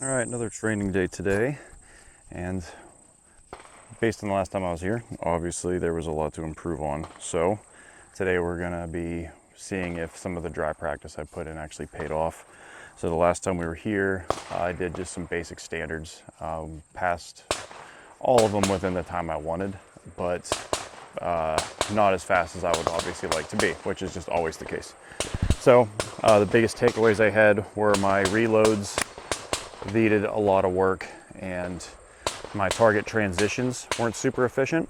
All right, another training day today, and based on the last time I was here, obviously there was a lot to improve on. So today we're gonna be seeing if some of the dry practice I put in actually paid off. So the last time we were here, I did just some basic standards, passed all of them within the time I wanted, but not as fast as I would obviously like to be, which is just always the case. So the biggest takeaways I had were my reloads needed a lot of work, and my target transitions weren't super efficient.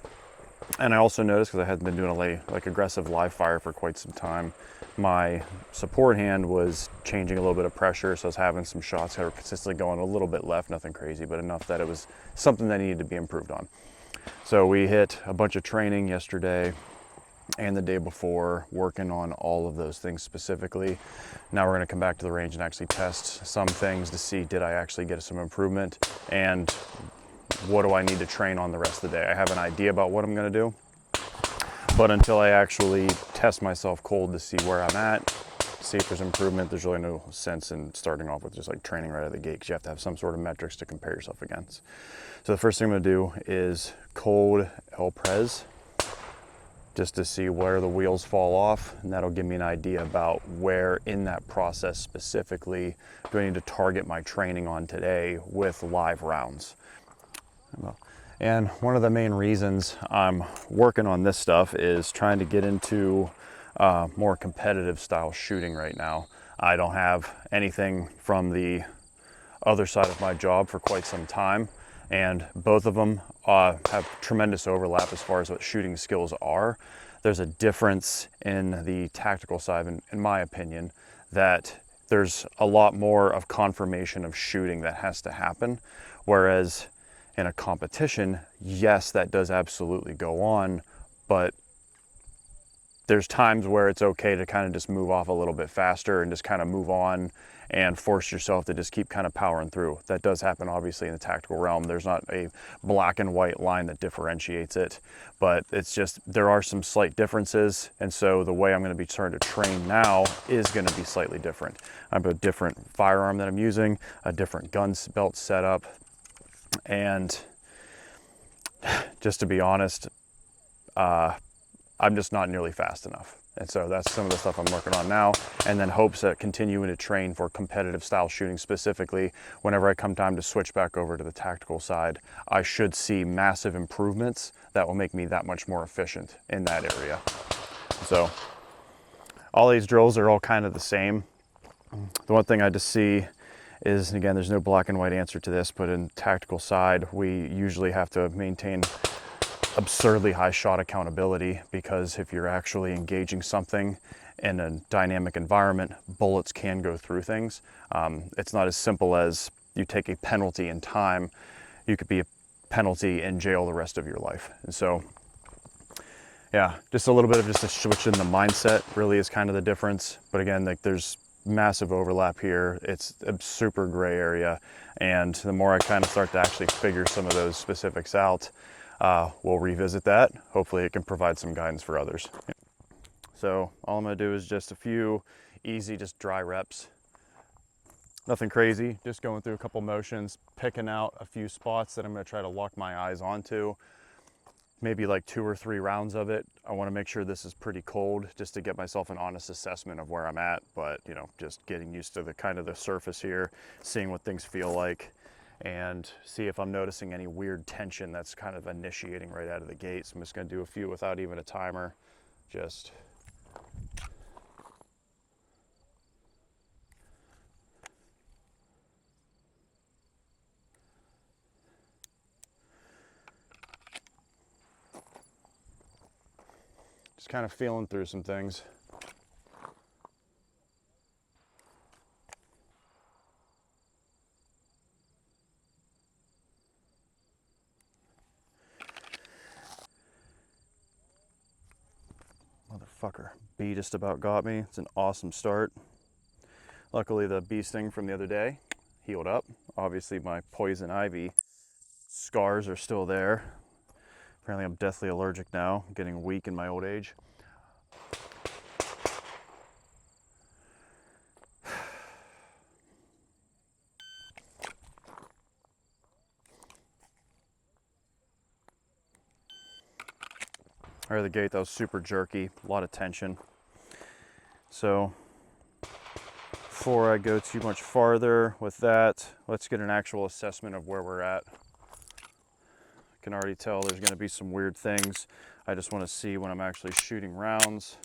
And I also noticed, because I hadn't been doing a like aggressive live fire for quite some time, my support hand was changing a little bit of pressure, so I was having some shots that were consistently going a little bit left, nothing crazy, but enough that it was something that needed to be improved on. So we hit a bunch of training yesterday and the day before, working on all of those things specifically. Now we're going to come back to the range and actually test some things to see, did I actually get some improvement, and what do I need to train on the rest of the day. I have an idea about what I'm going to do, but until I actually test myself cold to see where I'm at, see if there's improvement, there's really no sense in starting off with just like training right out of the gate, because you have to have some sort of metrics to compare yourself against. So the first thing I'm going to do is cold Prez, just to see where the wheels fall off, and that'll give me an idea about where in that process specifically do I need to target my training on today with live rounds. And one of the main reasons I'm working on this stuff is trying to get into more competitive style shooting right now. I don't have anything from the other side of my job for quite some time, and both of them have tremendous overlap as far as what shooting skills are. There's a difference in the tactical side, in my opinion, that there's a lot more of confirmation of shooting that has to happen, whereas in a competition, yes, that does absolutely go on, but there's times where it's okay to kind of just move off a little bit faster and just kind of move on and force yourself to just keep kind of powering through. That does happen obviously in the tactical realm. There's not a black and white line that differentiates it, but it's just, there are some slight differences. And so the way I'm going to be starting to train now is going to be slightly different. I have a different firearm that I'm using, a different gun belt setup, and just to be honest, I'm just not nearly fast enough. And so that's some of the stuff I'm working on now, and then hopes that continuing to train for competitive style shooting specifically, whenever I come time to switch back over to the tactical side, I should see massive improvements that will make me that much more efficient in that area. So all these drills are all kind of the same. The one thing I just see is, and again, there's no black and white answer to this, but in tactical side, we usually have to maintain absurdly high shot accountability, because if you're actually engaging something in a dynamic environment, bullets can go through things. It's not as simple as you take a penalty in time. You could be a penalty in jail the rest of your life. And so, yeah, just a little bit of just a switch in the mindset really is kind of the difference. But again, like, there's massive overlap here. It's a super gray area. And the more I kind of start to actually figure some of those specifics out, we'll revisit that. Hopefully it can provide some guidance for others. So all I'm gonna do is just a few easy, just dry reps. Nothing crazy, just going through a couple motions, picking out a few spots that I'm gonna try to lock my eyes onto. Maybe like 2 or 3 rounds of it. I wanna make sure this is pretty cold, just to get myself an honest assessment of where I'm at. But you know, just getting used to the kind of the surface here, seeing what things feel like, and see if I'm noticing any weird tension that's kind of initiating right out of the gate. So I'm just gonna do a few without even a timer. Just kind of feeling through some things. Motherfucker, bee just about got me. It's an awesome start. Luckily the bee sting from the other day healed up. Obviously my poison ivy scars are still there. Apparently I'm deathly allergic now. I'm getting weak in my old age. Right out of the gate, that was super jerky, a lot of tension. So before I go too much farther with that, let's get an actual assessment of where we're at. I can already tell there's going to be some weird things. I just want to see when I'm actually shooting rounds,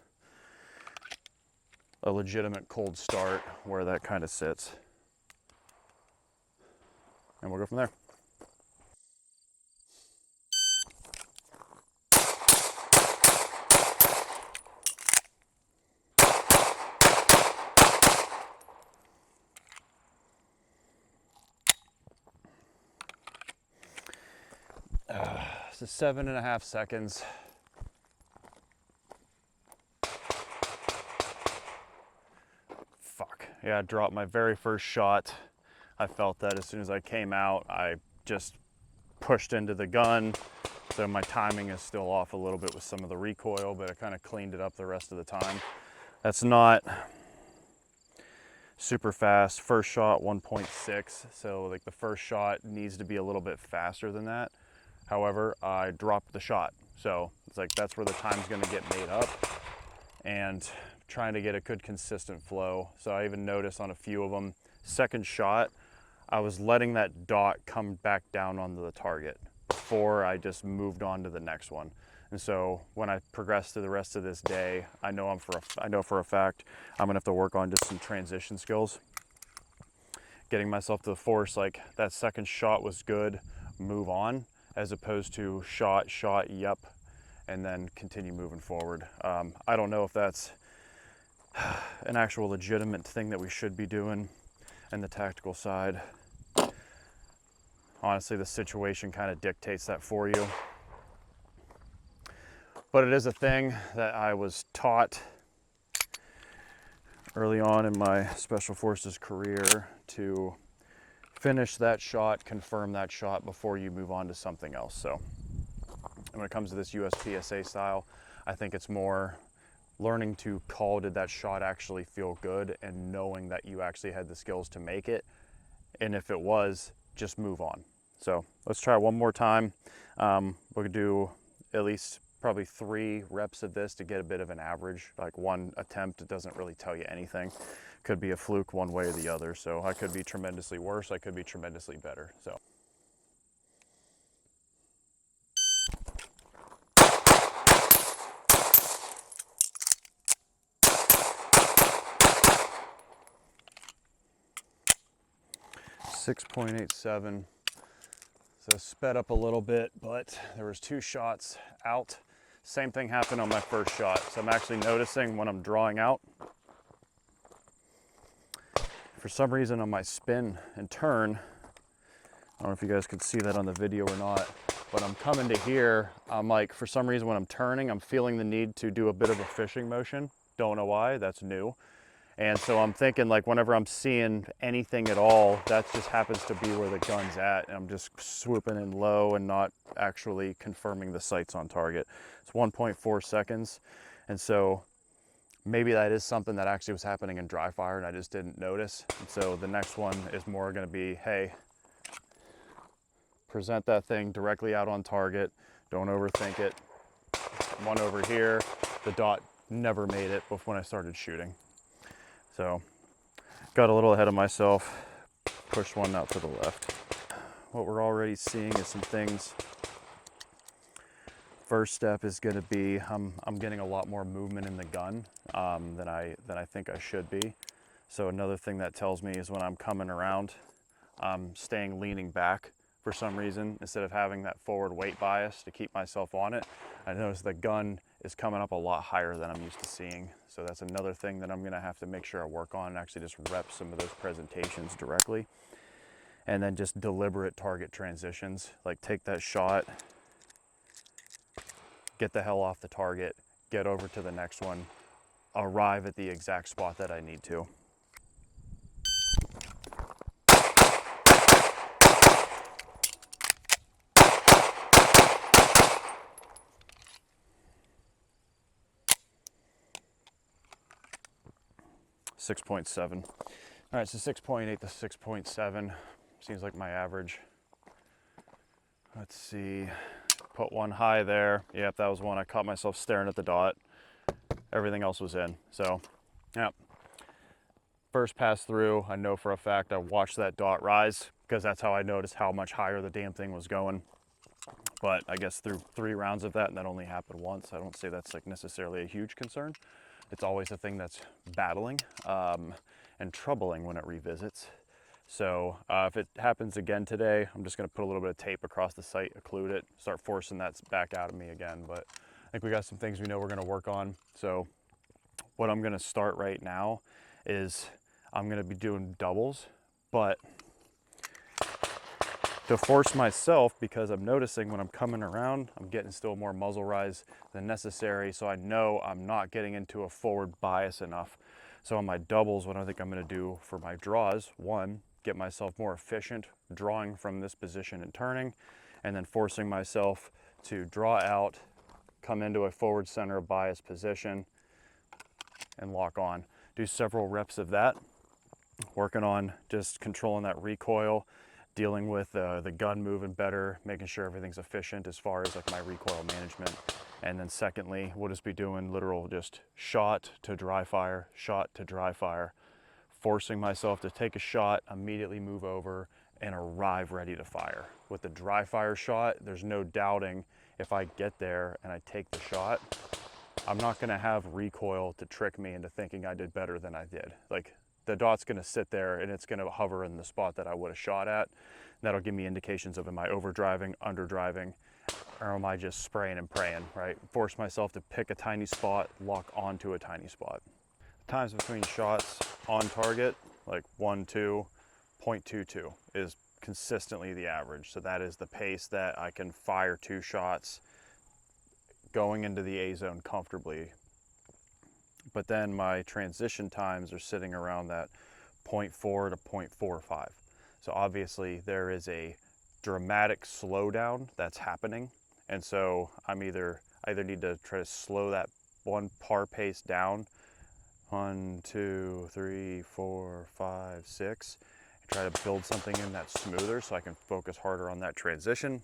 a legitimate cold start, where that kind of sits. And we'll go from there. So 7.5 seconds. Fuck. Yeah, I dropped my very first shot. I felt that as soon as I came out, I just pushed into the gun. So my timing is still off a little bit with some of the recoil, but I kind of cleaned it up the rest of the time. That's not super fast. First shot 1.6, so like the first shot needs to be a little bit faster than that. However, I dropped the shot, so it's like that's where the time's going to get made up, and trying to get a good consistent flow. So I even noticed on a few of them, second shot, I was letting that dot come back down onto the target before I just moved on to the next one. And so when I progress to the rest of this day, I know for a fact I'm gonna have to work on just some transition skills. Getting myself to the force, like that second shot was good, move on, as opposed to shot, yep, and then continue moving forward. I don't know if that's an actual legitimate thing that we should be doing in the tactical side. Honestly, the situation kind of dictates that for you. But it is a thing that I was taught early on in my Special Forces career, to finish that shot, confirm that shot before you move on to something else. So when it comes to this USPSA style, I think it's more learning to call, did that shot actually feel good, and knowing that you actually had the skills to make it. And if it was, just move on. So let's try one more time. We'll do at least probably 3 reps of this to get a bit of an average. Like one attempt, it doesn't really tell you anything. Could be a fluke one way or the other. So I could be tremendously worse, I could be tremendously better. So. .87. So sped up a little bit, but there was 2 shots out. Same thing happened on my first shot. So I'm actually noticing when I'm drawing out, for some reason on my spin and turn, I don't know if you guys could see that on the video or not, but I'm coming to here, I'm like, for some reason when I'm turning, I'm feeling the need to do a bit of a fishing motion. Don't know why, that's new. And so I'm thinking, like, whenever I'm seeing anything at all, that just happens to be where the gun's at, and I'm just swooping in low and not actually confirming the sights on target. It's 1.4 seconds, and so maybe that is something that actually was happening in dry fire and I just didn't notice. And so the next one is more going to be, hey, present that thing directly out on target, don't overthink it. One over here, the dot never made it when I started shooting. So got a little ahead of myself, pushed one out to the left. What we're already seeing is some things. First step is going to be I'm getting a lot more movement in the gun than I think I should be. So another thing that tells me is when I'm coming around, I'm leaning back for some reason instead of having that forward weight bias to keep myself on it. I notice the gun is coming up a lot higher than I'm used to seeing. So that's another thing that I'm going to have to make sure I work on and actually just rep some of those presentations directly. And then just deliberate target transitions, like take that shot, get the hell off the target, get over to the next one, arrive at the exact spot that I need to. .7. All right, so 6.8 to 6.7 seems like my average. Let's see. Put one high there. Yep, that was one. I caught myself staring at the dot. Everything else was in. So, yeah. First pass through, I know for a fact I watched that dot rise because that's how I noticed how much higher the damn thing was going. But I guess through 3 rounds of that, and that only happened once, I don't say that's like necessarily a huge concern. It's always a thing that's battling and troubling when it revisits. So if it happens again today, I'm just gonna put a little bit of tape across the sight, occlude it, start forcing that back out of me again. But I think we got some things we know we're gonna work on. So what I'm gonna start right now is I'm gonna be doing doubles, but to force myself, because I'm noticing when I'm coming around, I'm getting still more muzzle rise than necessary. So I know I'm not getting into a forward bias enough. So on my doubles, what I think I'm gonna do for my draws, one, get myself more efficient drawing from this position and turning, and then forcing myself to draw out, come into a forward center of bias position and lock on. Do several reps of that, working on just controlling that recoil, dealing with the gun moving better, making sure everything's efficient as far as like my recoil management. And then secondly, we'll just be doing literal just shot to dry fire, forcing myself to take a shot, immediately move over and arrive ready to fire. With the dry fire shot, there's no doubting if I get there and I take the shot, I'm not gonna have recoil to trick me into thinking I did better than I did. Like, the dot's gonna sit there and it's gonna hover in the spot that I would have shot at. That'll give me indications of, am I overdriving, underdriving, or am I just spraying and praying, right? Force myself to pick a tiny spot, lock onto a tiny spot. Times between shots on target, like 1-2, 0.22 is consistently the average. So that is the pace that I can fire 2 shots going into the A zone comfortably. But then my transition times are sitting around that 0.4 to 0.45. So obviously there is a dramatic slowdown that's happening. And so I either need to try to slow that one par pace down, 1, 2, 3, 4, 5, 6, and try to build something in that's smoother so I can focus harder on that transition,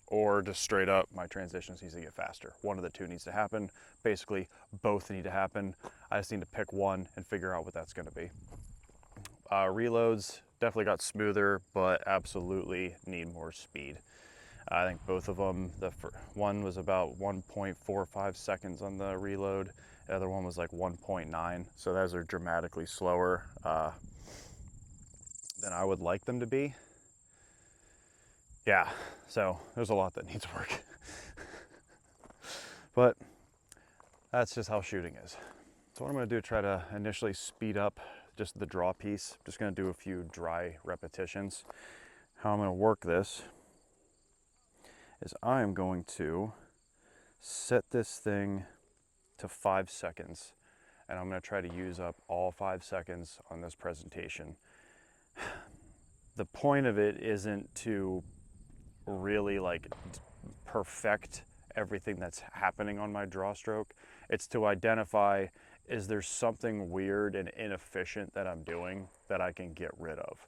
or just straight up my transitions needs to get faster. One of the two needs to happen. Basically, both need to happen. I just need to pick one and figure out what that's gonna be. Reloads definitely got smoother, but absolutely need more speed. I think both of them, one was about 1.45 seconds on the reload. The other one was like 1.9. So those are dramatically slower than I would like them to be. Yeah, so there's a lot that needs work. But that's just how shooting is. So what I'm gonna do, try to initially speed up just the draw piece. Just gonna do a few dry repetitions. How I'm gonna work this is I am going to set this thing to 5 seconds, and I'm gonna try to use up all 5 seconds on this presentation. The point of it isn't to really like perfect everything that's happening on my draw stroke. It's to identify, is there something weird and inefficient that I'm doing that I can get rid of?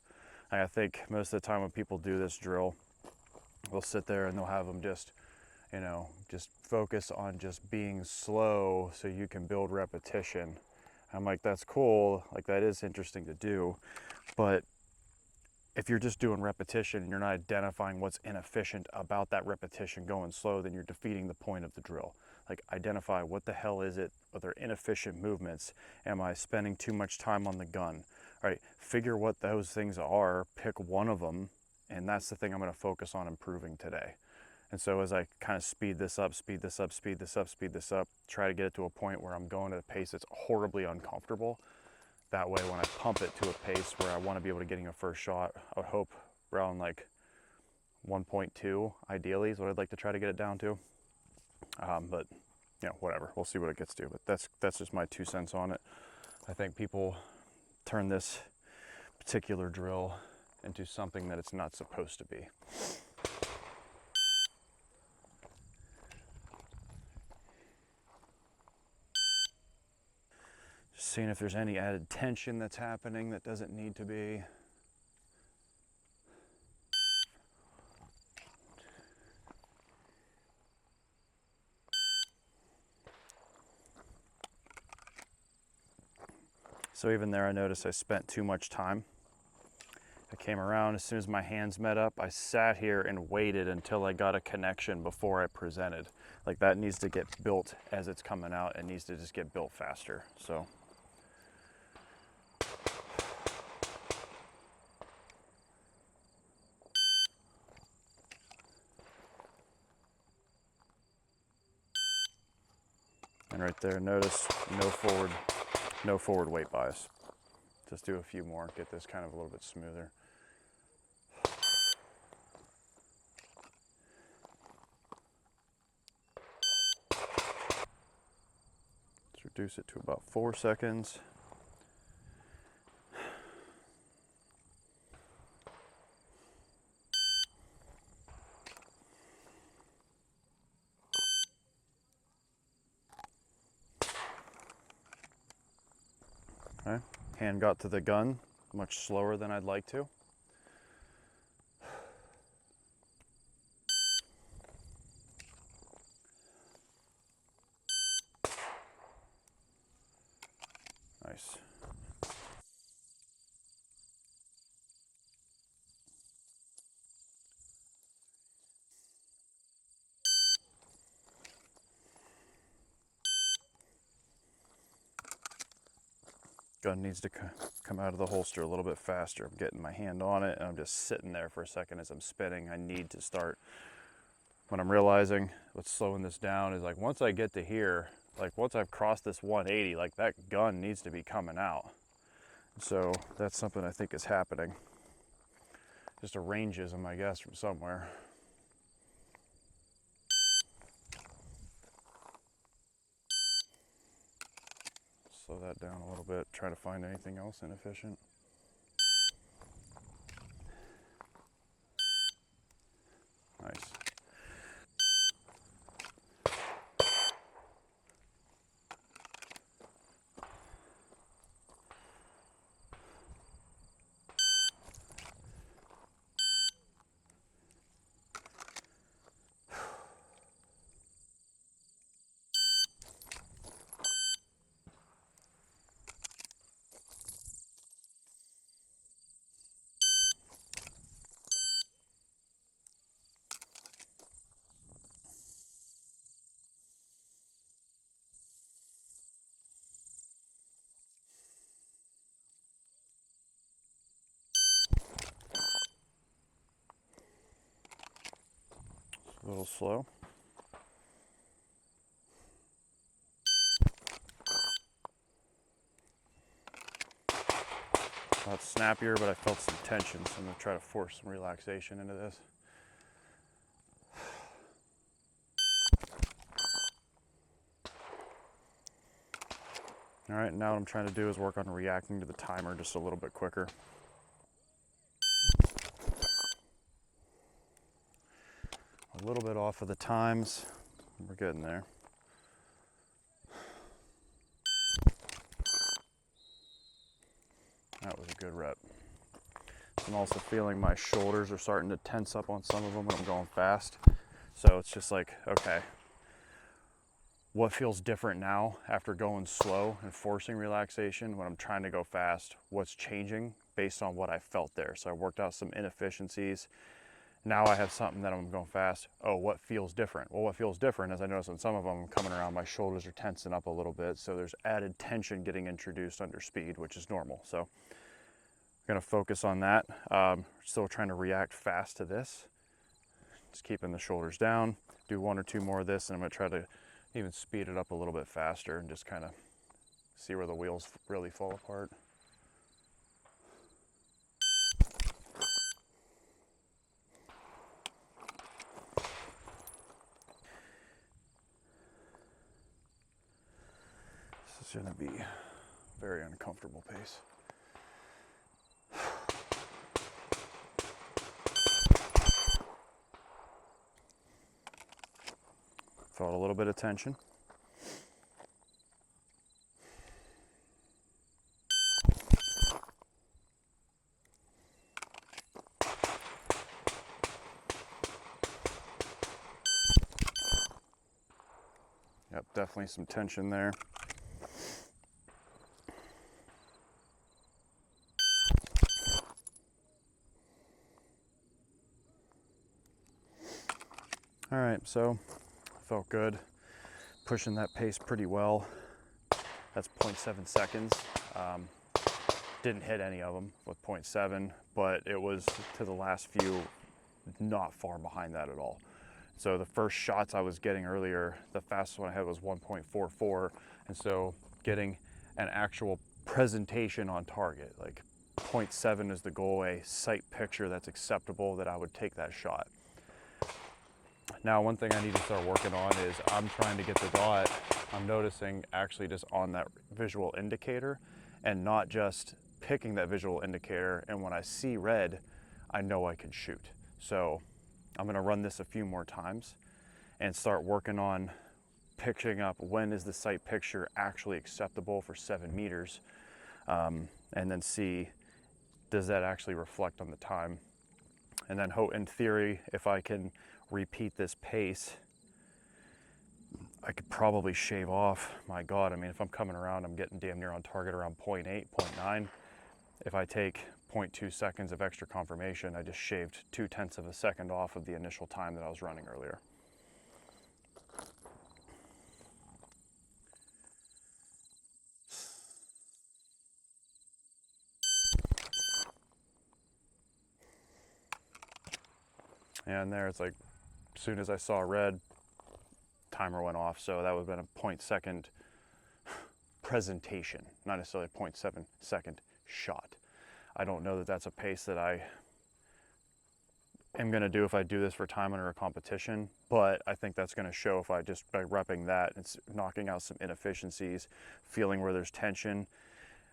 I think most of the time when people do this drill, they'll sit there and they'll have them just, you know, just focus on just being slow so you can build repetition. I'm like, that's cool, like that is interesting to do, but if you're just doing repetition and you're not identifying what's inefficient about that repetition going slow, then you're defeating the point of the drill. Like, identify what the hell is it? Are there inefficient movements? Am I spending too much time on the gun? All right, figure what those things are, pick one of them, and that's the thing I'm gonna focus on improving today. And so as I kind of speed this up, try to get it to a point where I'm going at a pace that's horribly uncomfortable. That way, when I pump it to a pace where I want to be able to getting a first shot, I would hope around like 1.2 ideally is what I'd like to try to get it down to. But you know, whatever, we'll see what it gets to. But that's just my 2 cents on it. I think people turn this particular drill into something that it's not supposed to be. Just seeing if there's any added tension that's happening that doesn't need to be. So even there, I noticed I spent too much time. I came around, as soon as my hands met up, I sat here and waited until I got a connection before I presented. Like, that needs to get built as it's coming out. It needs to just get built faster. So. And right there, notice no forward weight bias. Just do a few more, get this kind of a little bit smoother. Let's reduce it to about 4 seconds. Okay. Hand got to the gun much slower than I'd like to. Nice. Gun needs to come out of the holster a little bit faster. I'm getting my hand on it and I'm just sitting there for a second as I'm spinning. I need to start. What I'm realizing, what's slowing this down is, like, once I get to here, like once I've crossed this 180, like that gun needs to be coming out. So that's something I think is happening. Just a rangeism, I guess, from somewhere. Slow that down a little bit, try to find anything else inefficient. Nice. A little slow. Not snappier, but I felt some tension, so I'm going to try to force some relaxation into this. All right, now what I'm trying to do is work on reacting to the timer just a little bit quicker. A little bit off of the times. We're getting there. That was a good rep. I'm also feeling my shoulders are starting to tense up on some of them when I'm going fast. So it's just like, okay, what feels different now after going slow and forcing relaxation when I'm trying to go fast? What's changing based on what I felt there? So I worked out some inefficiencies. Now I have something that I'm going fast. Oh, what feels different? Well, what feels different is I notice on some of them coming around, my shoulders are tensing up a little bit. So there's added tension getting introduced under speed, which is normal. So I'm gonna focus on that. Still trying to react fast to this. Just keeping the shoulders down. Do 1 or 2 more of this, and I'm gonna try to even speed it up a little bit faster and just kind of see where the wheels really fall apart. This is gonna be a very uncomfortable pace. Felt a little bit of tension. Yep, definitely some tension there. All right, so felt good. Pushing that pace pretty well. That's 0.7 seconds. Didn't hit any of them with 0.7, but it was to the last few not far behind that at all. So the first shots I was getting earlier, the fastest one I had was 1.44, and so getting an actual presentation on target, like 0.7 is the goal, a sight picture that's acceptable, that I would take that shot. Now, one thing I need to start working on is I'm trying to get the dot, I'm noticing actually just on that visual indicator and not just picking that visual indicator, and when I see red, I know I can shoot. So I'm gonna run this a few more times and start working on picking up when is the sight picture actually acceptable for 7 meters, and then see, does that actually reflect on the time? And then in theory, if I can repeat this pace, I could probably shave off, my God, I mean, if I'm coming around, I'm getting damn near on target around 0.8, 0.9. If I take 0.2 seconds of extra confirmation, I just shaved 0.2 of a second off of the initial time that I was running earlier. And there, it's like, as soon as I saw red, timer went off. So that would have been a 0.2 presentation, not necessarily a 0.7 second shot. I don't know that that's a pace that I am going to do if I do this for time under a competition, but I think that's going to show if I just, by repping that, it's knocking out some inefficiencies, feeling where there's tension.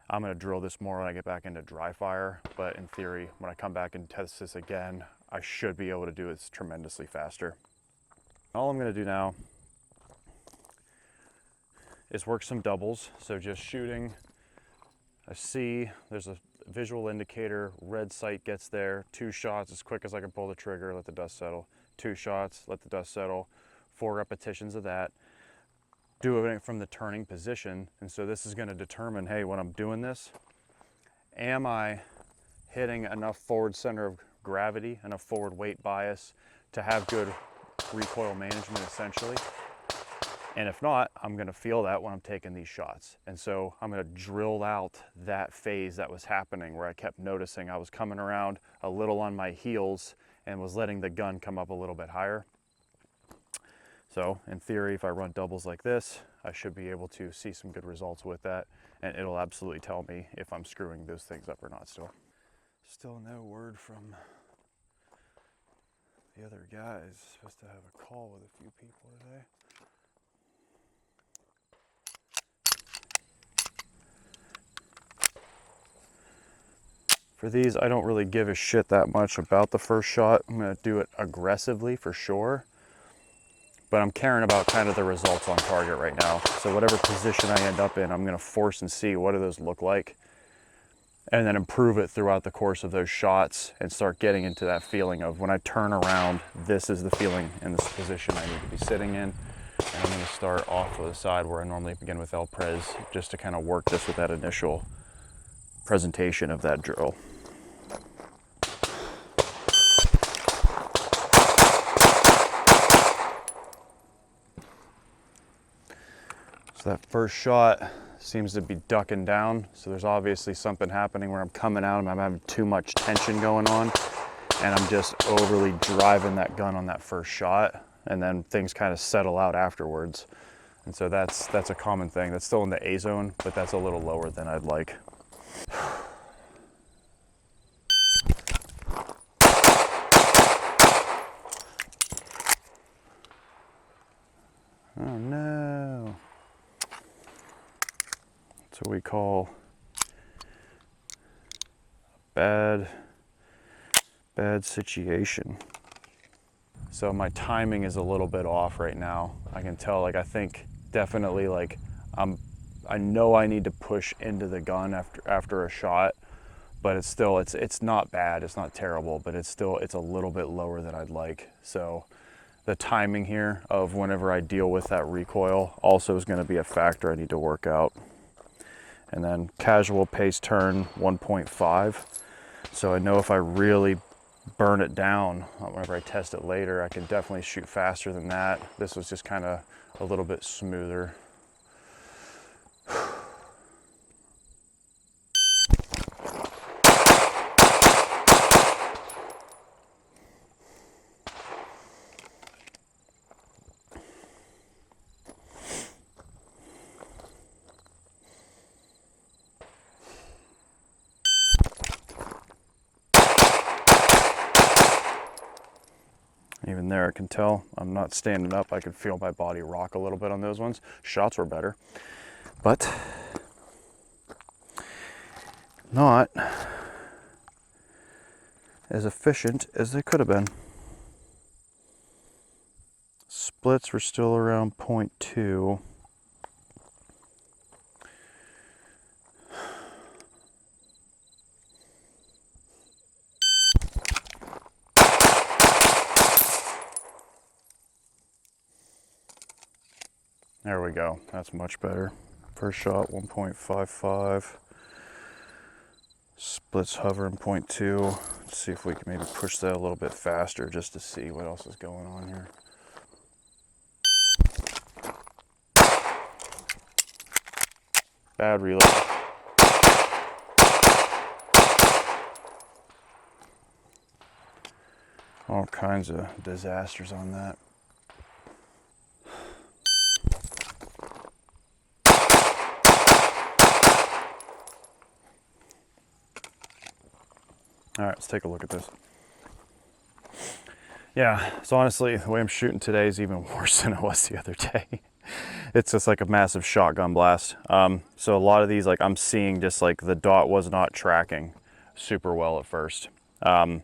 I'm going to drill this more when I get back into dry fire, but in theory, when I come back and test this again, I should be able to do it tremendously faster. All I'm going to do now is work some doubles. So just shooting, I see there's a visual indicator, red sight gets there, 2 shots as quick as I can pull the trigger, let the dust settle. 2 shots, let the dust settle, 4 repetitions of that. Doing it from the turning position. And so this is going to determine, hey, when I'm doing this, am I hitting enough forward center of gravity, enough forward weight bias to have good recoil management essentially? And if not, I'm going to feel that when I'm taking these shots. And so I'm going to drill out that phase that was happening where I kept noticing I was coming around a little on my heels and was letting the gun come up a little bit higher. So in theory, if I run doubles like this, I should be able to see some good results with that, and it'll absolutely tell me if I'm screwing those things up or not still. Still no word from the other guys. Supposed to have a call with a few people today. For these, I don't really give a shit that much about the first shot. I'm gonna do it aggressively for sure, but I'm caring about kind of the results on target right now. So whatever position I end up in, I'm gonna force and see what do those look like, and then improve it throughout the course of those shots and start getting into that feeling of when I turn around, this is the feeling in this position I need to be sitting in. And I'm gonna start off to the side where I normally begin with Prez, just to kind of work this with that initial presentation of that drill. So that first shot seems to be ducking down. So there's obviously something happening where I'm coming out and I'm having too much tension going on, and I'm just overly driving that gun on that first shot, and then things kind of settle out afterwards. And so that's a common thing. That's still in the A zone, but that's a little lower than I'd like. Oh no. That's what we call a bad situation. So my timing is a little bit off right now. I can tell, like, I think definitely, like, I know I need to push into the gun after a shot, but it's still, it's not bad, it's not terrible, but it's a little bit lower than I'd like. So the timing here of whenever I deal with that recoil also is going to be a factor I need to work out. And then casual pace turn 1.5. So I know if I really burn it down whenever I test it later. I can definitely shoot faster than that. This was just kind of a little bit smoother. Even there, I can tell I'm not standing up. I could feel my body rock a little bit on those ones. Shots were better, but not as efficient as they could have been. Splits were still around 0.2. There we go. That's much better. First shot 1.55. Splits hovering 0.2. Let's see if we can maybe push that a little bit faster just to see what else is going on here. Bad reload. All kinds of disasters on that. All right, let's take a look at this. Yeah, so honestly, the way I'm shooting today is even worse than it was the other day. It's just like a massive shotgun blast. So a lot of these, like I'm seeing just like the dot was not tracking super well at first. And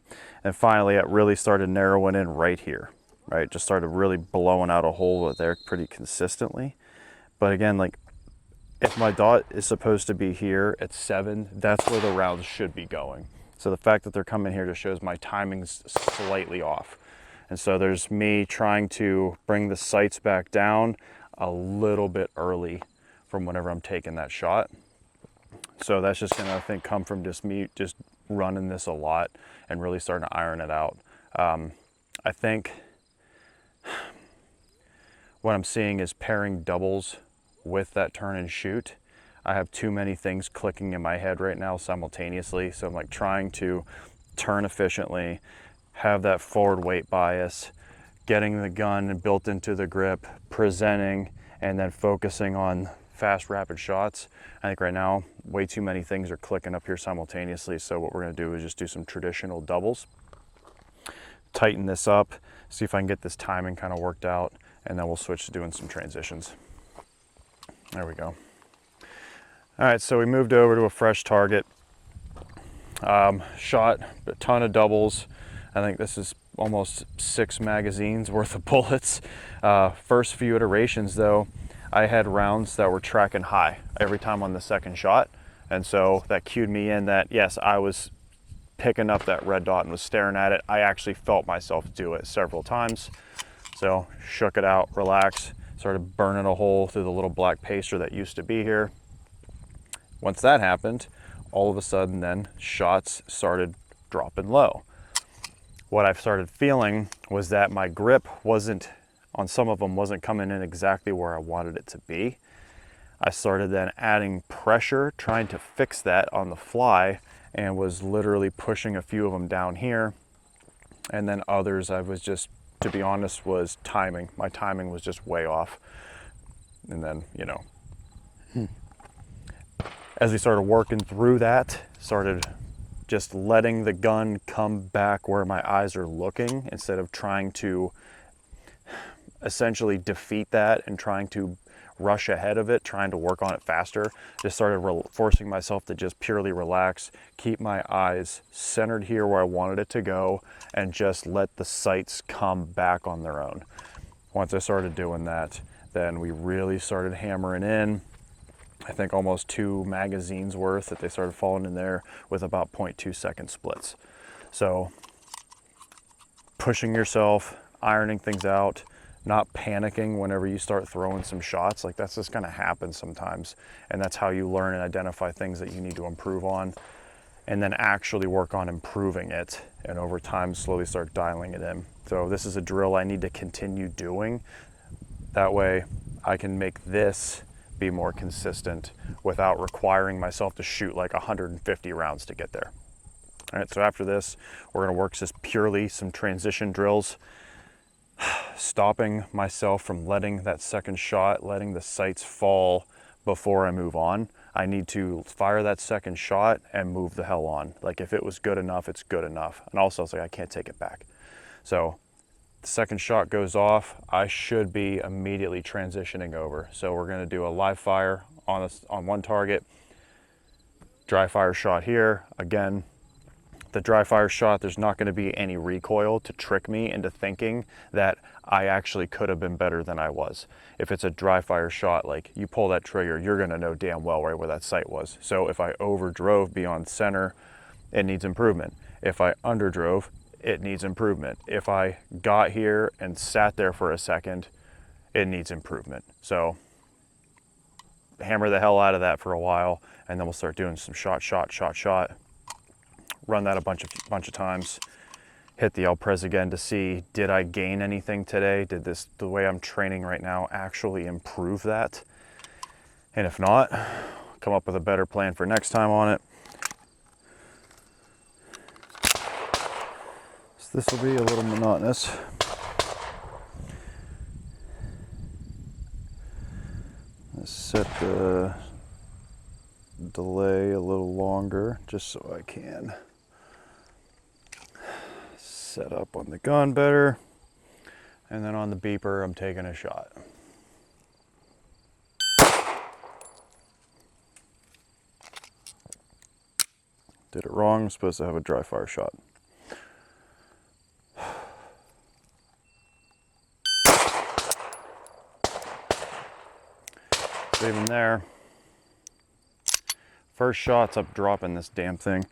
finally it really started narrowing in right here, right? Just started really blowing out a hole there pretty consistently. But again, like if my dot is supposed to be here at 7, that's where the rounds should be going. So the fact that they're coming here just shows my timing's slightly off. And so there's me trying to bring the sights back down a little bit early from whenever I'm taking that shot. So that's just gonna, I think, come from just me just running this a lot and really starting to iron it out. I think what I'm seeing is pairing doubles with that turn and shoot. I have too many things clicking in my head right now simultaneously. So I'm like trying to turn efficiently, have that forward weight bias, getting the gun built into the grip, presenting, and then focusing on fast, rapid shots. I think right now, way too many things are clicking up here simultaneously. So what we're gonna do is just do some traditional doubles, tighten this up, see if I can get this timing kind of worked out, and then we'll switch to doing some transitions. There we go. All right, so we moved over to a fresh target. Shot a ton of doubles. I think this is almost 6 magazines worth of bullets. First few iterations though, I had rounds that were tracking high every time on the second shot. And so that cued me in that, yes, I was picking up that red dot and was staring at it. I actually felt myself do it several times. So shook it out, relaxed, started burning a hole through the little black paster that used to be here. Once that happened, all of a sudden then shots started dropping low. What I started feeling was that my grip wasn't, on some of them, wasn't coming in exactly where I wanted it to be. I started then adding pressure, trying to fix that on the fly, and was literally pushing a few of them down here. And then others I was just, to be honest, was timing. My timing was just way off. And then, you know, as we started working through that, started just letting the gun come back where my eyes are looking instead of trying to essentially defeat that and trying to rush ahead of it, trying to work on it faster. Just started forcing myself to just purely relax, keep my eyes centered here where I wanted it to go, and just let the sights come back on their own. Once I started doing that, then we really started hammering in. I think almost 2 magazines worth that they started falling in there with about 0.2 second splits. So pushing yourself, ironing things out, not panicking whenever you start throwing some shots. Like that's just gonna happen sometimes. And that's how you learn and identify things that you need to improve on. and then actually work on improving it, and over time slowly start dialing it in. So this is a drill I need to continue doing. That way I can make this be more consistent without requiring myself to shoot like 150 rounds to get there. All right, so after this, we're gonna work just purely some transition drills, stopping myself from letting that second shot, letting the sights fall before I move on. I need to fire that second shot and move the hell on. Like if it was good enough, it's good enough. And also it's like, I can't take it back. So the second shot goes off, I should be immediately transitioning over. So we're gonna do a live fire on one target, dry fire shot here. Again, the dry fire shot, there's not gonna be any recoil to trick me into thinking that I actually could have been better than I was. If it's a dry fire shot, like you pull that trigger, you're gonna know damn well right where that sight was. So if I overdrove beyond center, it needs improvement. If I underdrove, it needs improvement. If I got here and sat there for a second, it needs improvement. So hammer the hell out of that for a while, and then we'll start doing some shot. Run that a bunch of times. Hit the Prez again to see, did I gain anything today? Did this, the way I'm training right now, actually improve that? And if not, come up with a better plan for next time on it. So this will be a little monotonous. Let's set the delay a little longer just so I can set up on the gun better. And then on the beeper, I'm taking a shot. Did it wrong, I'm supposed to have a dry fire shot. So even there, first shot's up dropping this damn thing.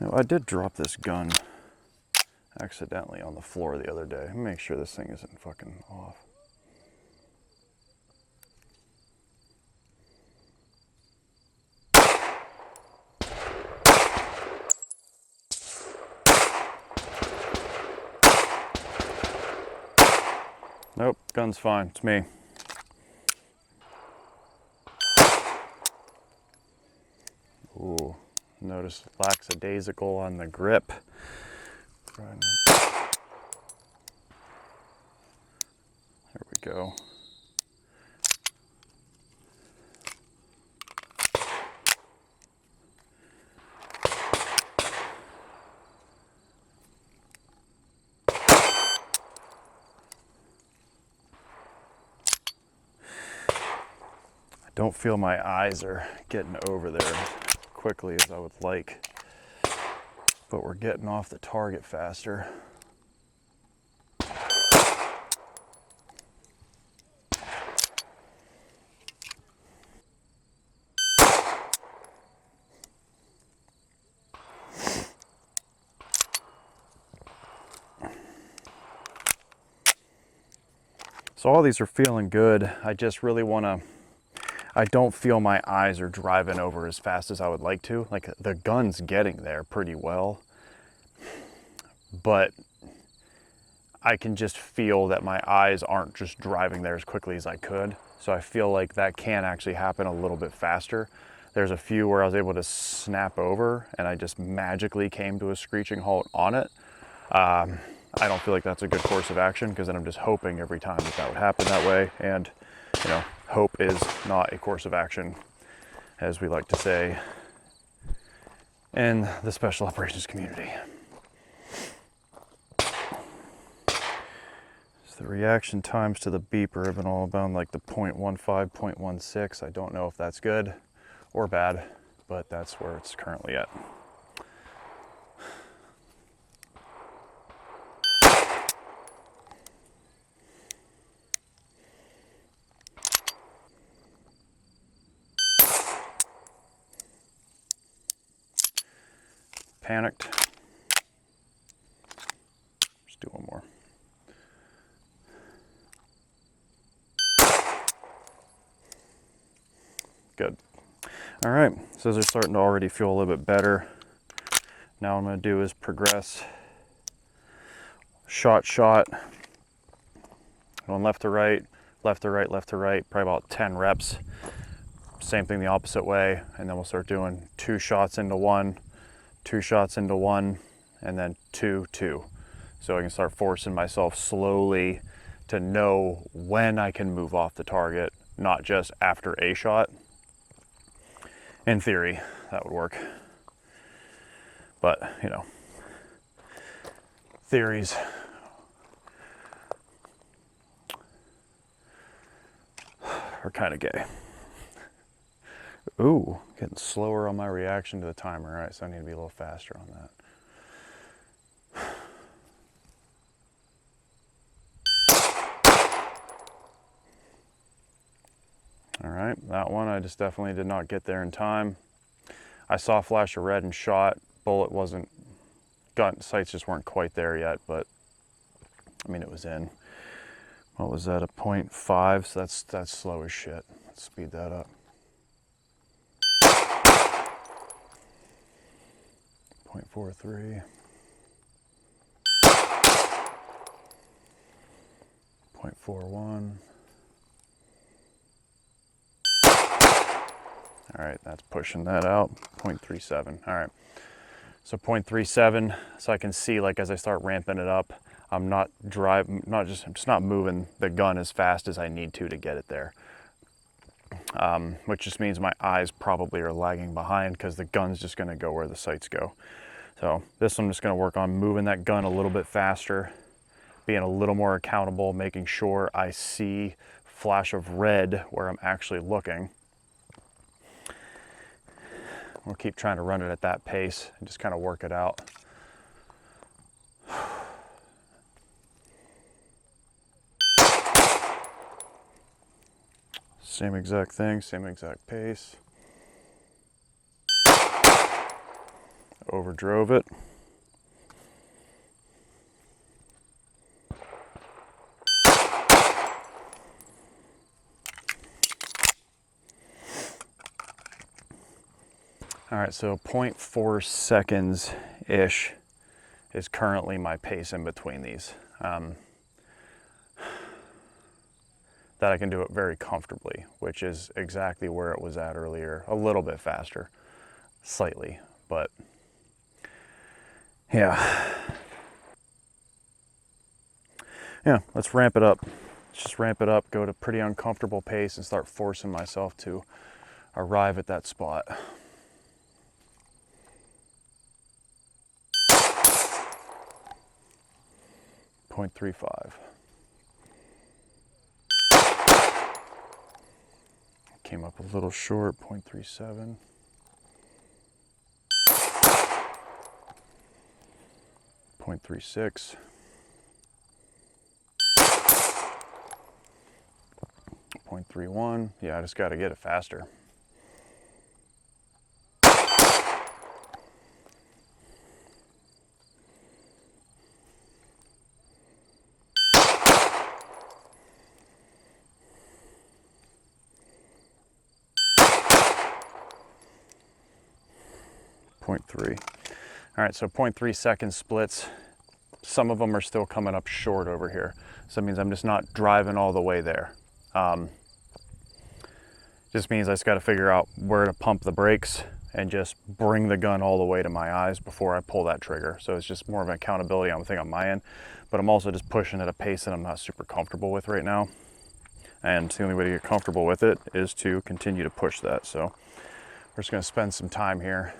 You know, I did drop this gun accidentally on the floor the other day. Let me make sure this thing isn't fucking off. Nope, gun's fine, it's me. Ooh, notice lackadaisical on the grip. There we go. I don't feel my eyes are getting over there quickly as I would like, but we're getting off the target faster. So all these are feeling good. I just really want to, I don't feel my eyes are driving over as fast as I would like to. Like the gun's getting there pretty well, but I can just feel that my eyes aren't just driving there as quickly as I could. So I feel like that can actually happen a little bit faster. There's a few where I was able to snap over and I just magically came to a screeching halt on it. I don't feel like that's a good course of action, because then I'm just hoping every time that would happen that way. And, you know, hope is not a course of action, as we like to say in the special operations community. So the reaction times to the beeper have been all about like the 0.15, 0.16. I don't know if that's good or bad, but that's where it's currently at. Panicked. Let's do one more. Good. All right, so they're starting to already feel a little bit better. Now what I'm going to do is progress shot, going left to right, left to right, left to right, probably about 10 reps. Same thing the opposite way, and then we'll start doing 2 shots into 1, 2 shots into 1, and then 2, 2. So I can start forcing myself slowly to know when I can move off the target, not just after a shot. In theory, that would work. But, you know, theories are kind of gay. Ooh, getting slower on my reaction to the timer. All right, so I need to be a little faster on that. All right, that one I just definitely did not get there in time. I saw a flash of red and shot. Bullet wasn't, gun sights just weren't quite there yet, but I mean, it was in. What was that, a 0.5? So that's slow as shit. Let's speed that up. 0.43. 0.41. All right, that's pushing that out. 0.37. All right, so 0.37. So I can see, like, as I start ramping it up, I'm just not moving the gun as fast as I need to get it there. Which just means my eyes probably are lagging behind because the gun's just going to go where the sights go. So this I'm just going to work on moving that gun a little bit faster, being a little more accountable, making sure I see flash of red where I'm actually looking. We'll keep trying to run it at that pace and just kind of work it out. Same exact thing, same exact pace. Overdrove it. All right, so 0.4 seconds-ish is currently my pace in between these. That I can do it very comfortably, which is exactly where it was at earlier. A little bit faster, slightly, but yeah. Yeah, let's ramp it up. Let's just ramp it up, go to pretty uncomfortable pace and start forcing myself to arrive at that spot. 0.35. Came up a little short, 0.37. 0.36. 0.31. Yeah, I just got to get it faster. 0.3. All right, so 0.3 second splits. Some of them are still coming up short over here. So it means I'm just not driving all the way there. Just means I just got to figure out where to pump the brakes and just bring the gun all the way to my eyes before I pull that trigger. So it's just more of an accountability thing on my end, but I'm also just pushing at a pace that I'm not super comfortable with right now. And the only way to get comfortable with it is to continue to push that. So we're just going to spend some time here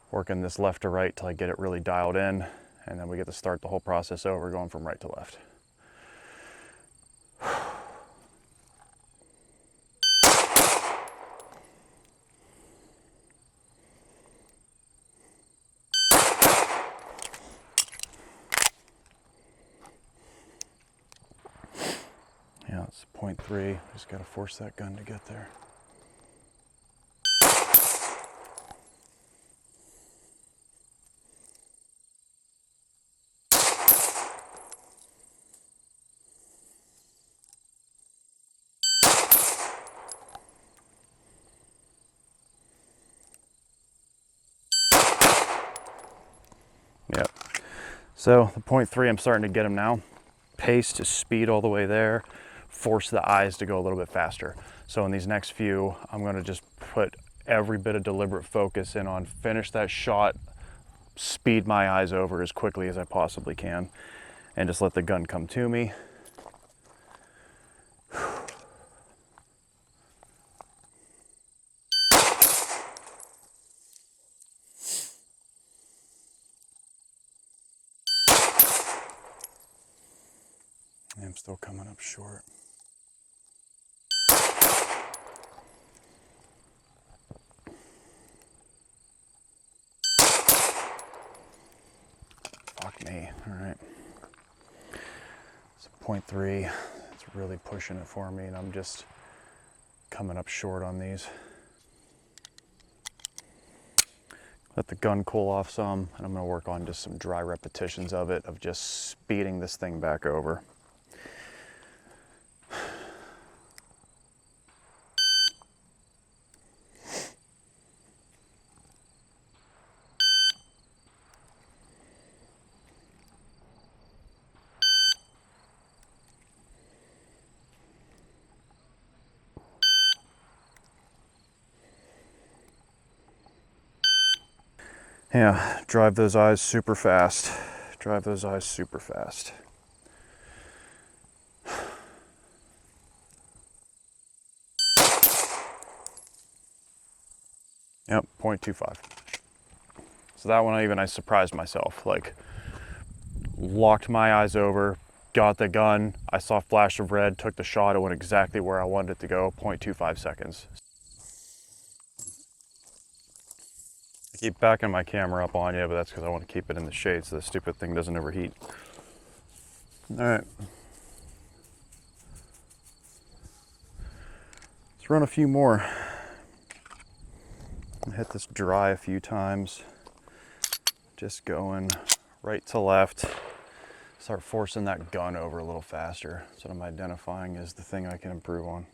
working this left to right till I get it really dialed in, and then we get to start the whole process over, going from right to left. Yeah, it's 0.3. Just got to force that gun to get there. Yep. So the 0.3, I'm starting to get him now. Pace to speed all the way there. Force the eyes to go a little bit faster. So in these next few, I'm gonna just put every bit of deliberate focus in on finish that shot, speed my eyes over as quickly as I possibly can, and just let the gun come to me. I'm still coming up short. Fuck me. All right. So 0.3, it's really pushing it for me, and I'm just coming up short on these. Let the gun cool off some, and I'm gonna work on just some dry repetitions of it, of just speeding this thing back over. Yeah, drive those eyes super fast. Drive those eyes super fast. Yep, 0.25. So that one, I surprised myself. Like, locked my eyes over, got the gun, I saw a flash of red, took the shot, it went exactly where I wanted it to go, 0.25 seconds. I keep backing my camera up on you, but that's because I want to keep it in the shade so the stupid thing doesn't overheat. All right. Let's run a few more. Hit this dry a few times. Just going right to left. Start forcing that gun over a little faster. That's what I'm identifying as the thing I can improve on.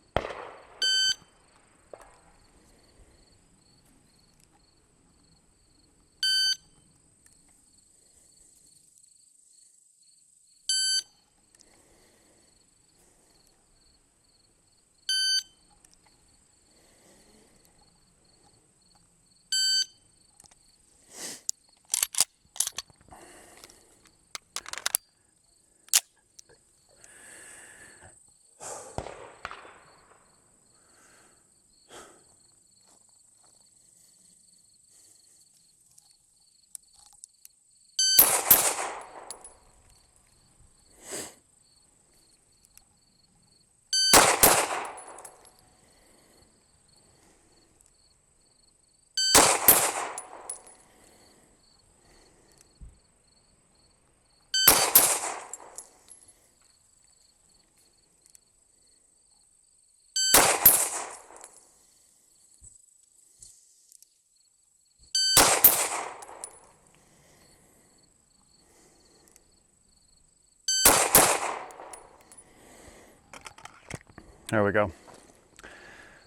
There we go.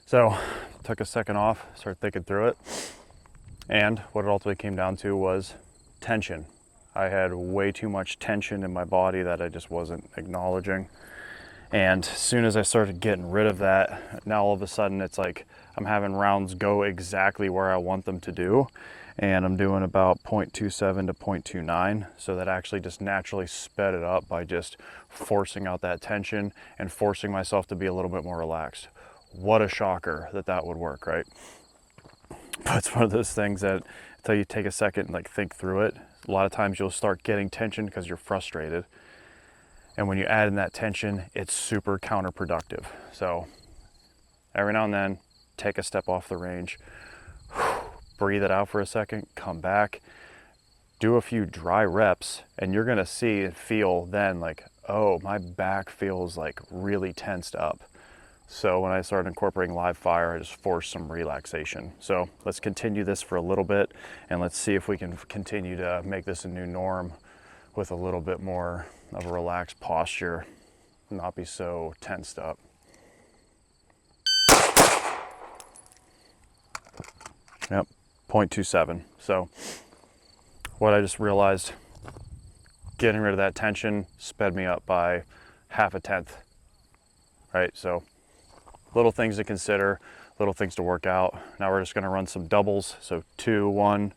So, took a second off, started thinking through it, and what it ultimately came down to was tension. I had way too much tension in my body that I just wasn't acknowledging. And as soon as I started getting rid of that, now all of a sudden it's like I'm having rounds go exactly where I want them to do. And I'm doing about 0.27 to 0.29. So that actually just naturally sped it up by just forcing out that tension and forcing myself to be a little bit more relaxed. What a shocker that that would work, right? But it's one of those things that until you take a second and like think through it, a lot of times you'll start getting tension because you're frustrated. And when you add in that tension, it's super counterproductive. So every now and then, take a step off the range, breathe it out for a second, come back, do a few dry reps, and you're gonna see and feel then like, oh, my back feels like really tensed up. So when I started incorporating live fire, I just forced some relaxation. So let's continue this for a little bit, and let's see if we can continue to make this a new norm with a little bit more of a relaxed posture, not be so tensed up. Yep, 0.27. So what I just realized, getting rid of that tension sped me up by 1/2 right? So little things to consider, little things to work out. Now we're just gonna run some doubles. So 2, 1,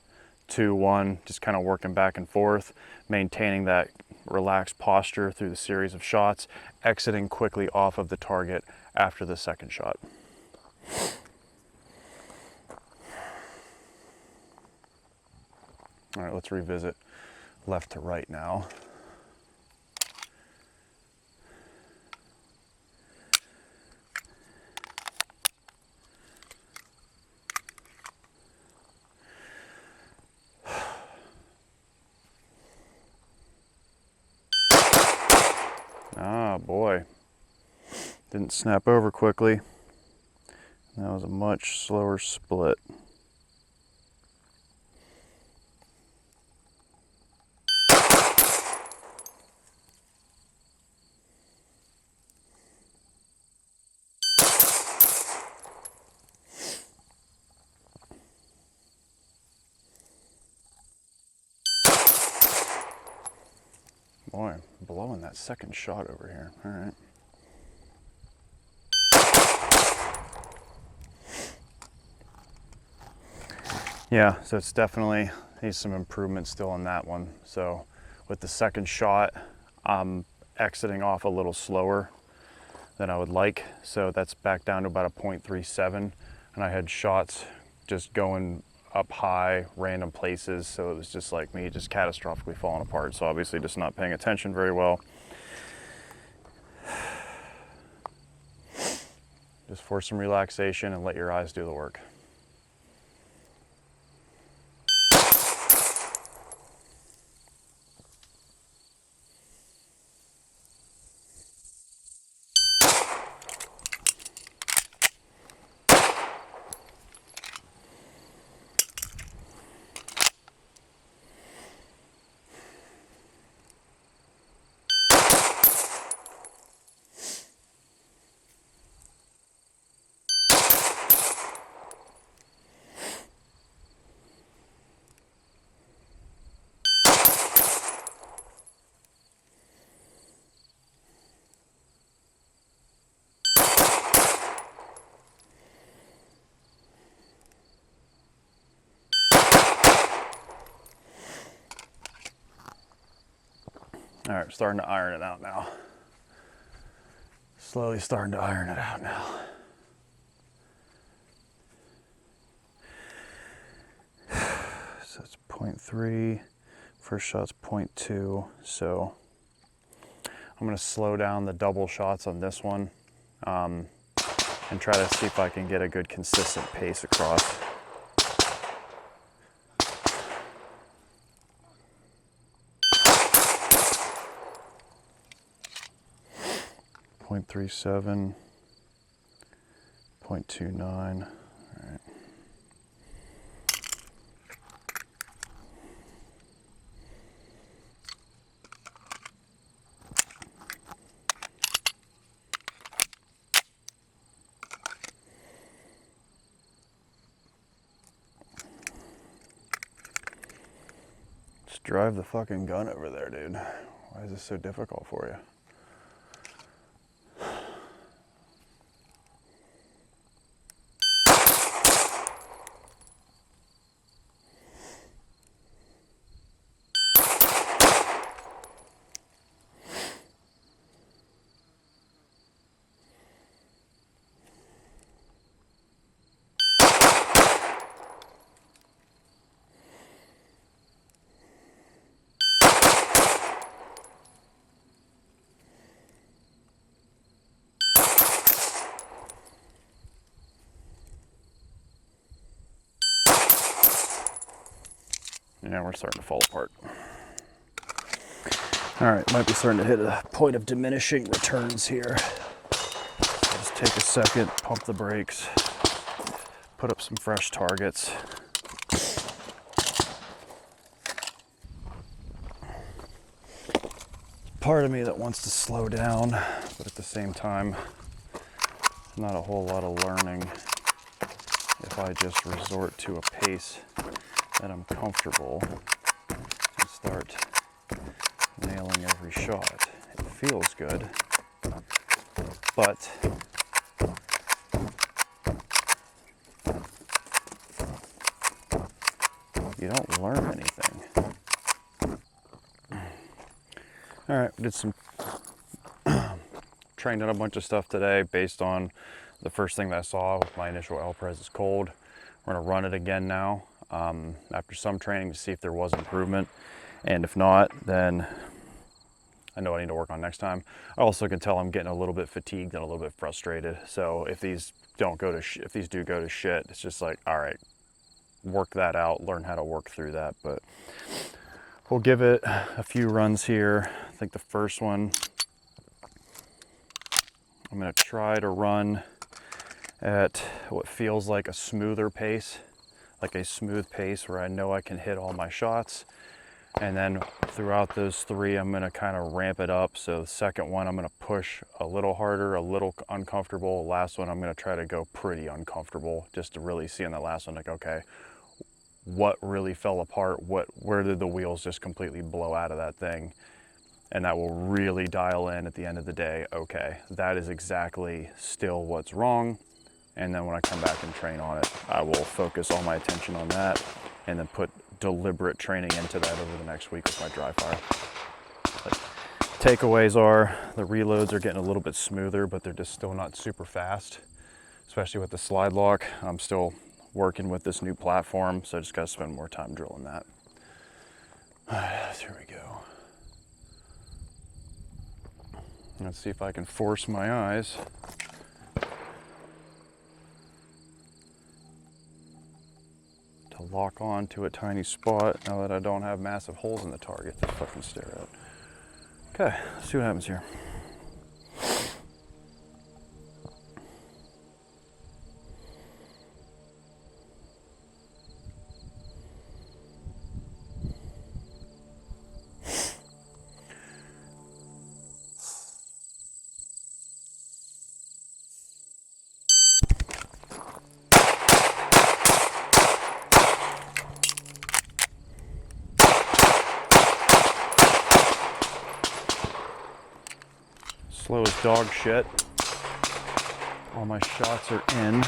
2, 1, just kind of working back and forth, maintaining that relaxed posture through the series of shots, exiting quickly off of the target after the second shot. All right, let's revisit left to right now. Ah, boy. Didn't snap over quickly. That was a much slower split. Boy, I'm blowing that second shot over here. All right. Yeah, so it's definitely needs some improvement still on that one. So with the second shot, I'm exiting off a little slower than I would like. So that's back down to about a 0.37. And I had shots just going up high, random places. So it was just like me just catastrophically falling apart. So obviously just not paying attention very well. Just force some relaxation and let your eyes do the work. All right, starting to iron it out now. Slowly starting to iron it out now. So it's 0.3, first shot's 0.2. So I'm gonna slow down the double shots on this one and try to see if I can get a good consistent pace across. .37, 0.29. All right. Just drive the fucking gun over there, dude. Why is this so difficult for you? Yeah, we're starting to fall apart. All right, might be starting to hit a point of diminishing returns here. So just take a second, pump the brakes, put up some fresh targets. Part of me that wants to slow down, but at the same time, not a whole lot of learning if I just resort to a pace that I'm comfortable start nailing every shot. It feels good, but you don't learn anything. All right, did some trained on a bunch of stuff today based on the first thing that I saw with my initial Prez is cold. We're gonna run it again now after some training to see if there was improvement, and if not, then I know I need to work on next time. I also can tell I'm getting a little bit fatigued and a little bit frustrated. So if these don't go to if these do go to shit, it's just like, all right, work that out, learn how to work through that. But we'll give it a few runs here. I think the first one, I'm gonna try to run at what feels like a smoother pace, like a smooth pace where I know I can hit all my shots. And then throughout those three, I'm gonna kind of ramp it up. So the second one, I'm gonna push a little harder, a little uncomfortable. Last one, I'm gonna try to go pretty uncomfortable, just to really see in the last one, like, okay, what really fell apart? Where did the wheels just completely blow out of that thing? And that will really dial in at the end of the day, okay, that is exactly still what's wrong. And then when I come back and train on it, I will focus all my attention on that and then put deliberate training into that over the next week with my dry fire. But takeaways are the reloads are getting a little bit smoother, but they're just still not super fast, especially with the slide lock. I'm still working with this new platform, so I just gotta spend more time drilling that. Here we go. Let's see if I can force my eyes to lock on to a tiny spot now that I don't have massive holes in the target to fucking stare at. Okay, let's see what happens here. Slow as dog shit. All my shots are in.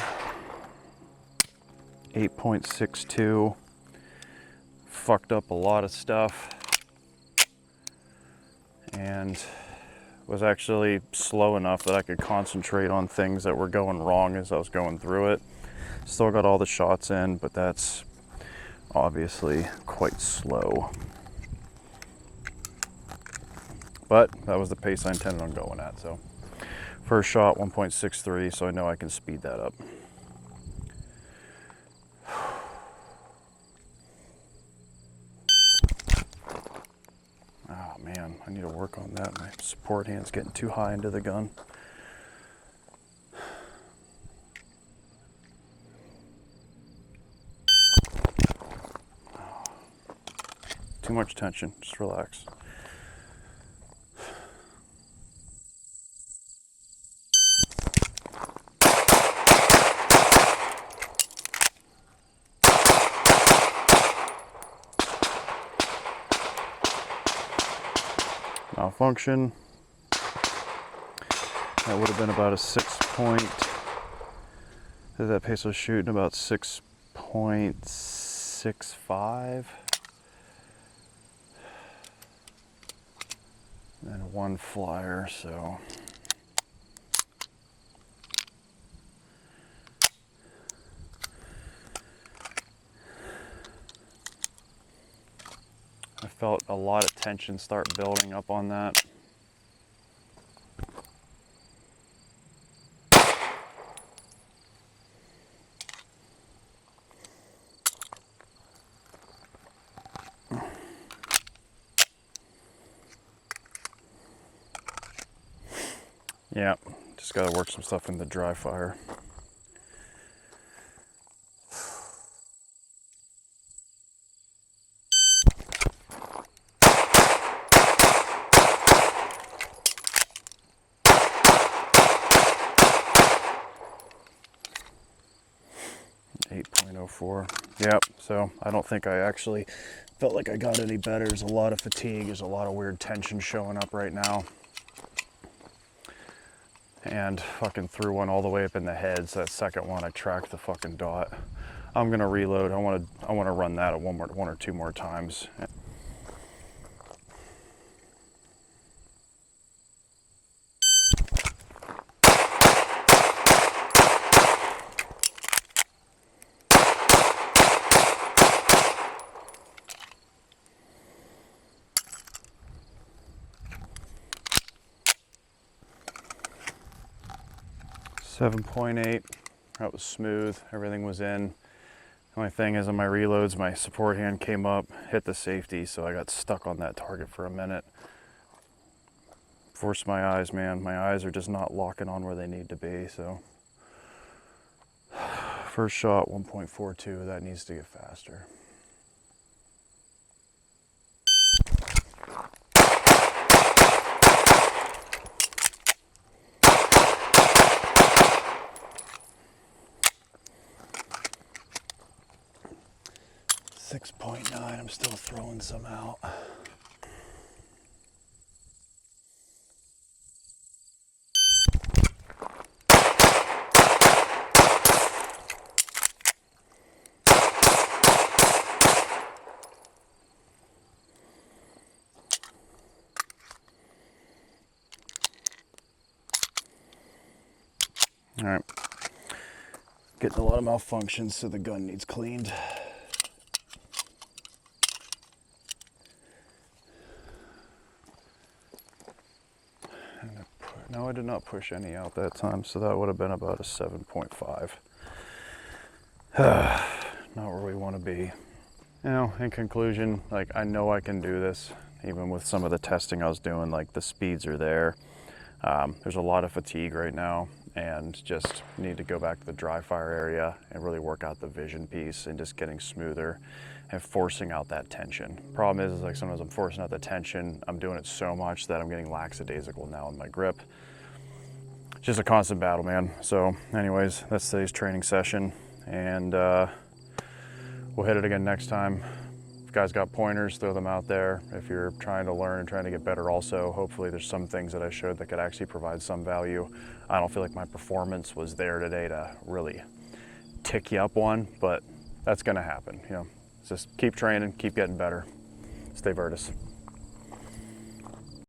8.62. Fucked up a lot of stuff. And was actually slow enough that I could concentrate on things that were going wrong as I was going through it. Still got all the shots in, but that's obviously quite slow. But that was the pace I intended on going at. So first shot 1.63, so I know I can speed that up. Oh man, I need to work on that. My support hand's getting too high into the gun. Too much tension, just relax. Malfunction. That would have been about a 6 point. That pace was shooting about 6.65. And one flyer, so. I felt a lot of tension start building up on that. Yeah, just gotta work some stuff in the dry fire. .04. Yep, So I don't think I actually felt like I got any better. There's a lot of fatigue. There's a lot of weird tension showing up right now. And fucking threw one all the way up in the head. So that second one, I tracked the fucking dot. I'm gonna reload. I wanna run that one or two more times. .8, that was smooth, everything was in. The only thing is on my reloads, my support hand came up, hit the safety, so I got stuck on that target for a minute. Forced my eyes, man. My eyes are just not locking on where they need to be, so. First shot, 1.42, that needs to get faster. .9, I'm still throwing some out. All right, getting a lot of malfunctions, so the gun needs cleaned. No, I did not push any out that time, so that would have been about a 7.5. Not where we want to be. You know, in conclusion, like, I know I can do this, even with some of the testing I was doing, like the speeds are there. There's a lot of fatigue right now, and just need to go back to the dry fire area and really work out the vision piece and just getting smoother and forcing out that tension. Problem is like sometimes I'm forcing out the tension, I'm doing it so much that I'm getting lackadaisical now in my grip. Just a constant battle, man. So anyways, that's today's training session, and we'll hit it again next time. If you guys got pointers, throw them out there. If you're trying to learn and trying to get better also, hopefully there's some things that I showed that could actually provide some value. I don't feel like my performance was there today to really tick you up one, but that's gonna happen, you know. Just keep training, keep getting better. Stay Virtus.